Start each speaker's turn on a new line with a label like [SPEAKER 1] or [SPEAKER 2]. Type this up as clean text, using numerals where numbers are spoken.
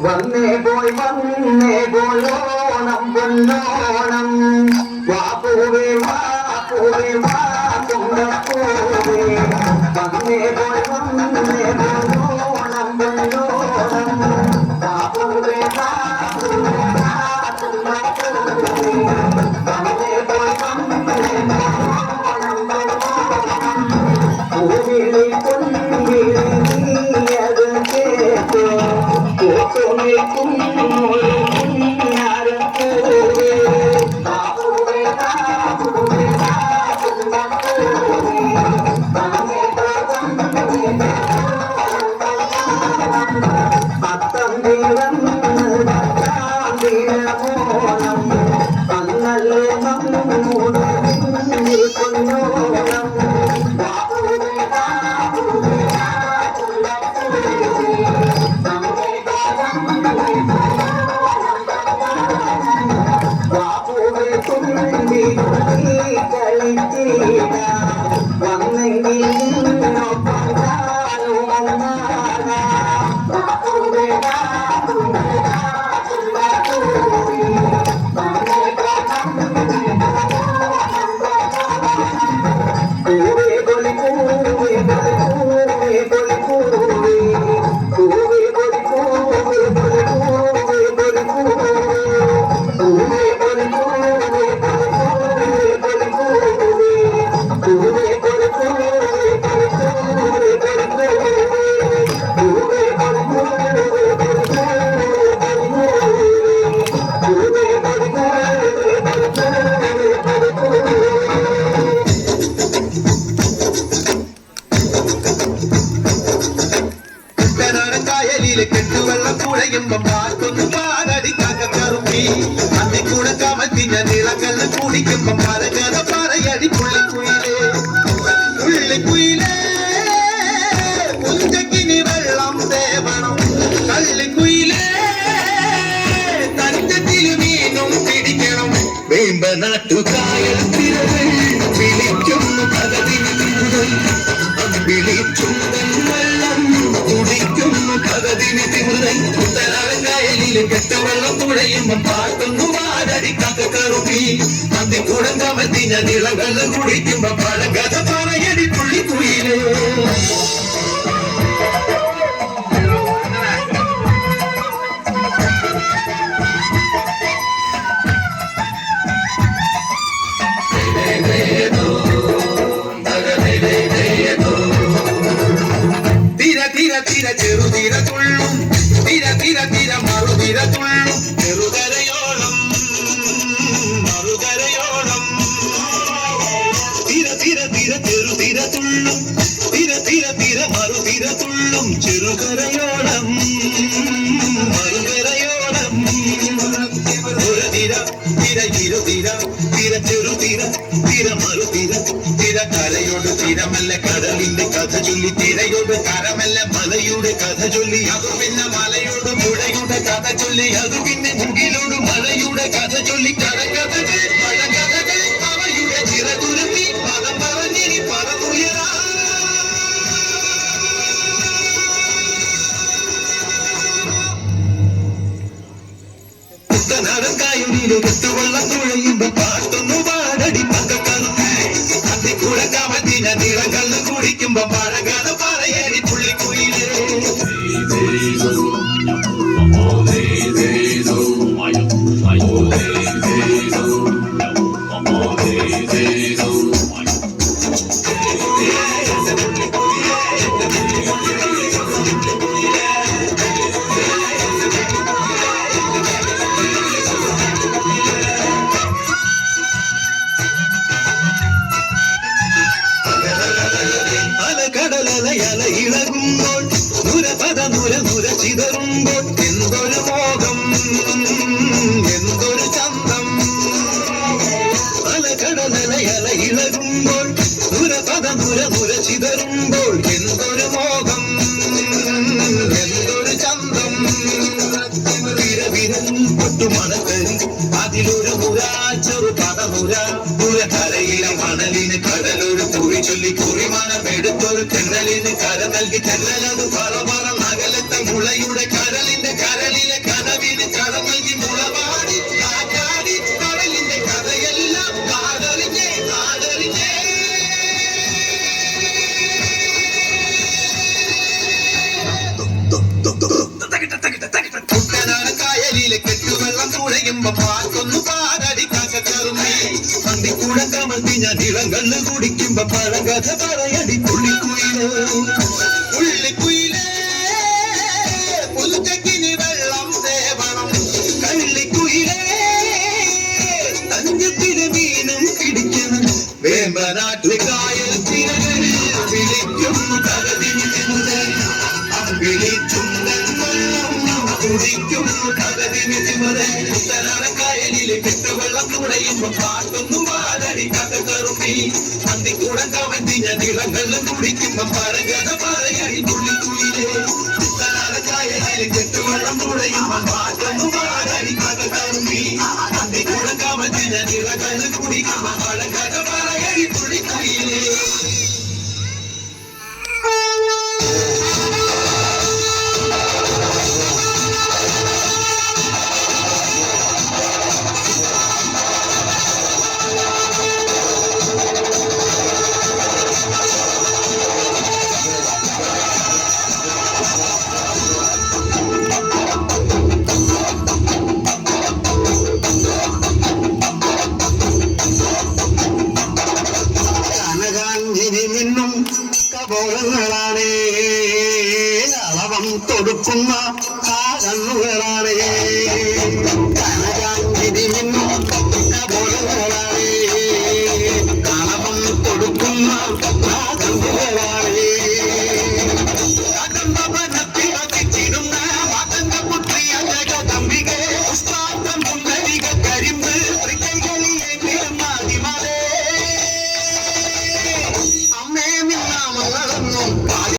[SPEAKER 1] വന്നേ പോയോണം പൊന്നോണം വാപ്പൂവേ വാ കുണ്ടപ്പൂവേ വന്നേ പോയോണം പൊന്നോണം വാപ്പൂവേ വാ കുണ്ടപ്പൂവേ വന്നേ പോയോണം പൂവിളി പൊന്നിളി നീയത് കേട്ടോ കെട്ടുവെള്ളം കുഴയുമ്പം പാട്ടൊന്നും പാടടിക്കാക്കറുപ്പി അന്നി കൂടെ കമത്തിഞ്ഞ നിളക്കല്ല് കുടിക്കുമ്പം പരകര പറയടി പുള്ളിക്കുയിലേ പുള്ളിക്കുയിലേ പുഞ്ചക്കിനി വെള്ളം തേവണം കള്ളിക്കുയിലേ തഞ്ചത്തില് മീനും പിടിക്കണം വേമ്പനാട്ടുകായൽ തിരകൾ വിളിക്കുന്നു പകതിന് വിളിച്ചുണ്ടൻ വെള്ളം കുടിക്കുന്നു പകതിന് തിമുറൈ ഉത്തരവങ്കായലിൽ കെട്ടുവെള്ളം തുഴയുമ്പം പാട്ടൊന്നു വാടടിക്കാക്ക കറുപ്പി അന്തിക്കൂടം കമത്തിഞ്ഞ നിളകൾ കുടിക്കുമ്പോ പഴങ്കഥ പറയടി പുള്ളിക്കുയിലേ ചെറുതിര തുള്ളും തിര മറുതിര തുള്ളും ചെറുകരയോളം മറുകരയോളം തിര ചെറുതിര തുള്ളും തിര മറുതിര തുള്ളും ചെറുകരയോളം മറുകരയോളം ഒരു തിര ചെറുതിര മറുതിര കരയോട് തിരമല്ല കടലിന്റെ കഥ ചൊല്ലി തിരയോട് കരമല്ല മലയുടെ കഥ ചൊല്ലി അതു പിന്നെ മലയോട് പുഴയുടെ കഥ ചൊല്ലി അതു പിന്നെ മുകിലോട് മഴയുടെ കഥ ചൊല്ലി കടകഥകൾ മഴകഥകൾ അവയുടെ ചിറകുരുത്തി പദം പറഞ്ഞിനി പറന്നുയരാ കുട്ടനാടൻ കായുടിയിലെ കെട്ടുവെള്ളം തുഴയുമ്പോ പാട്ടൊന്നു പാടടി പങ്കക്കറുത്തി അതിക്കൂടെ കമത്തിന നിളകല്ല് കുടിക്കുമ്പോ പഴകഥ പറയടി പുള്ളിക്കുയിലേ ഇളകുമ്പോൾ നുര ചിതറുമ്പോൾ എന്തൊരു മോഹം എന്തൊരു ചന്തം അലകടലല ഇളകുമ്പോൾ നുര ചിതറുമ്പോൾ എന്തൊരു മോഹം എന്തൊരു ചന്തം വിരവിരൽ പൊട്ടു മണക്കരി അതിലൊരു മുരാച്ചൊരു പടമുര കരയിലെ മണലിന് കടലൊരു കുറി ചൊല്ലി കുറിമണമെടുത്തൊരു തെന്നലിന് കര നൽകി തെന്നലത് പറ നഗലത്തെ മുളയുടെ കരലിന്റെ കരളിലെ കുടിക്കുമ്പോ പാൽക്കൊന്നു പാലടി കാക്കക്കറുമേ പന്തിക്കൂടം കമഴ്ത്തിഞ്ഞ നിളങ്കള്ള് കുടിക്കുമ്പോ പഴങ്കഥ പറയടി പുള്ളിക്കുയിലേ പുള്ളിക്കുയിലേ പുൽച്ചക്കിനി വെള്ളം സേവനം കള്ളിക്കുയിലേ തഞ്ചത്തിന് മീനും പിടിക്കണം വേമ്പനാട്ടുകായൽ തിരകളിൽ വിളിക്കുന്നു തകതിമിതിമുതൽ വിളിച്ചുണ്ടൻ വെള്ളം കുടിക്കുന്നു തകതിമിതിമുതൽ ഉത്തരാടക്കായലിലെ കെട്ടുവെള്ളം തുടയുമ്പോ പാട്ടൊന്നു വാലടി കഥകറുമി പന്തിക്കൂടം കവന്തിഞ്ഞ നിളങ്ങളും കുടിക്കുമ്പോ പഴകഥ പറയടി തുള്ളിക്കുയിലേ ഉത്തരാടക്കായലിലെ കെട്ടുവെള്ളം തുടയുമ്പോ പാട്ടൊന്നു വാലടി കഥകറുമി പന്തിക്കൂടം കവന്തിഞ്ഞ നിളങ്ങളും കുടിക്കുമ്പോ പഴകഥ പറയടി തുള്ളിക്കുയിലേ
[SPEAKER 2] കപോളങ്ങളാണേ അളവം തൊടുക്കുന്ന കാലങ്ങളാണേ